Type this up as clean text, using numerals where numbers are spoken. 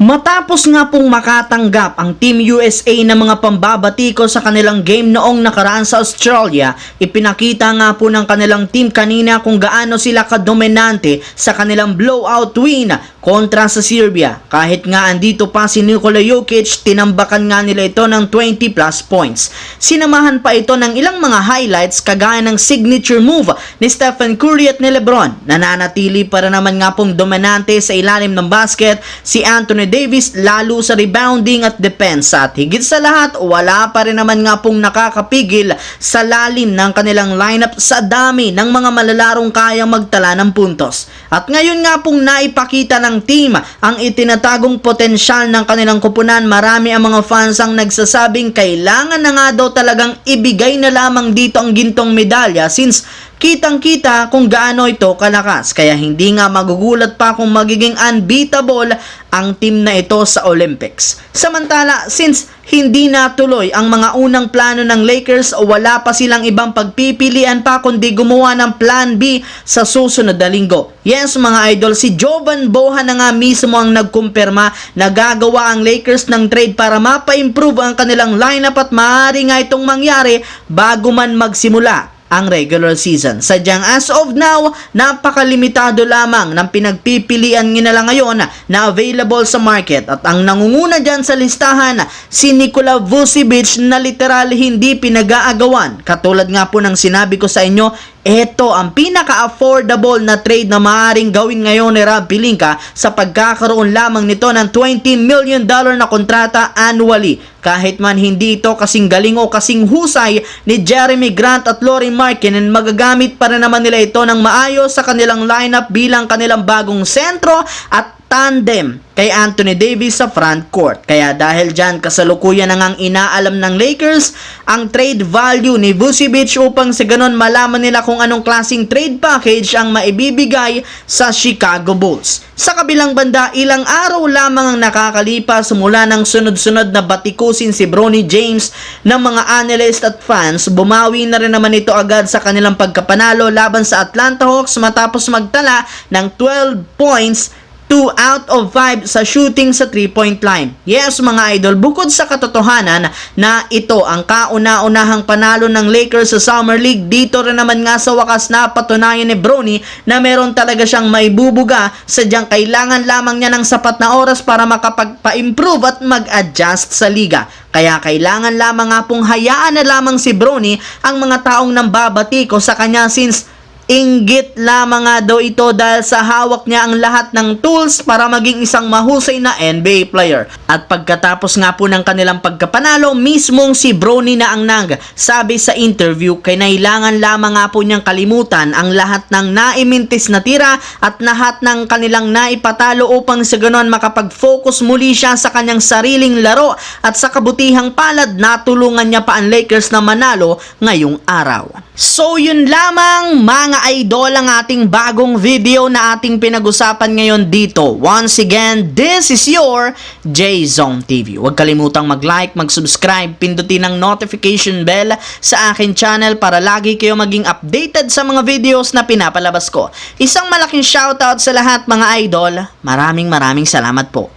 Matapos nga pong makatanggap ang Team USA ng mga pambabatiko sa kanilang game noong nakaraan sa Australia, ipinakita nga po ng kanilang team kanina kung gaano sila kadominante sa kanilang blowout win kontra sa Serbia. Kahit nga andito pa si Nikola Jokic, tinambakan nga nila ito ng 20 plus points. Sinamahan pa ito ng ilang mga highlights kagaya ng signature move ni Stephen Curry at ni LeBron. Nananatili para naman nga pong dominante sa ilalim ng basket si Anthony Davis lalo sa rebounding at defense, at higit sa lahat wala pa rin naman nga pong nakakapigil sa lalim ng kanilang lineup sa dami ng mga malalarong kayang magtala ng puntos. At ngayon nga pong naipakita ng team ang itinatagong potensyal ng kanilang kupunan. Marami ang mga fans ang nagsasabing kailangan na nga daw talagang ibigay na lamang dito ang gintong medalya since kitang-kita kung gaano ito kalakas. Kaya hindi nga magugulat pa kung magiging unbeatable ang team na ito sa Olympics. Samantala, since hindi natuloy ang mga unang plano ng Lakers, wala pa silang ibang pagpipilian pa kundi gumawa ng plan B sa susunod na linggo. Yes mga idol, si Jovan Bohan na nga mismo ang nagkumpirma na gagawa ang Lakers ng trade para mapa-improve ang kanilang lineup at maaari nga itong mangyari bago man magsimula ang regular season. Sadyang as of now, napakalimitado lamang ng pinagpipilian nila ngayon na available sa market, at ang nangunguna dyan sa listahan si Nikola Vucevic na literal hindi pinag-aagawan. Katulad nga po ng sinabi ko sa inyo, ito ang pinaka-affordable na trade na maaaring gawin ngayon ni Rob Pelinka sa pagkakaroon lamang nito ng $20 million na kontrata annually. Kahit man hindi ito kasing galing o kasing husay ni Jeremy Grant at Lauri Markkanen, magagamit pa rin naman nila ito ng maayos sa kanilang lineup bilang kanilang bagong sentro at tandem kay Anthony Davis sa front court. Kaya dahil dyan, kasalukuyan na ngang inaalam ng Lakers ang trade value ni Vucevic upang sa ganon malaman nila kung anong klaseng trade package ang maibibigay sa Chicago Bulls. Sa kabilang banda, ilang araw lamang ang nakakalipas mula ng sunod-sunod na batikusin si Bronny James ng mga analyst at fans, bumawi na rin naman ito agad sa kanilang pagkapanalo laban sa Atlanta Hawks matapos magtala ng 12 points, 2 out of 5 sa shooting sa 3-point line. Yes mga idol, bukod sa katotohanan na ito ang kauna-unahang panalo ng Lakers sa Summer League, dito rin naman nga sa wakas na patunayan ni Bronny na meron talaga siyang maibubuga. Sadyang kailangan lamang niya ng sapat na oras para makapagpa-improve at mag-adjust sa liga. Kaya kailangan lamang nga pong hayaan na lamang si Bronny ang mga taong nambabatiko sa kanya since inggit lamang nga daw ito dahil sa hawak niya ang lahat ng tools para maging isang mahusay na NBA player. At pagkatapos nga po ng kanilang pagkapanalo, mismong si Bronny na ang sabi sa interview kailangan lamang nga po niyang kalimutan ang lahat ng naimintis na tira at lahat ng kanilang naipatalo upang sa ganon makapag-focus muli siya sa kanyang sariling laro, at sa kabutihang palad natulungan niya pa ang Lakers na manalo ngayong araw. So yun lamang mga idol ang ating bagong video na ating pinag-usapan ngayon dito. Once again, this is your J-Zone TV. Huwag kalimutang mag-like, mag-subscribe, pindutin ang notification bell sa akin channel para lagi kayo maging updated sa mga videos na pinapalabas ko. Isang malaking shoutout sa lahat mga idol. Maraming salamat po.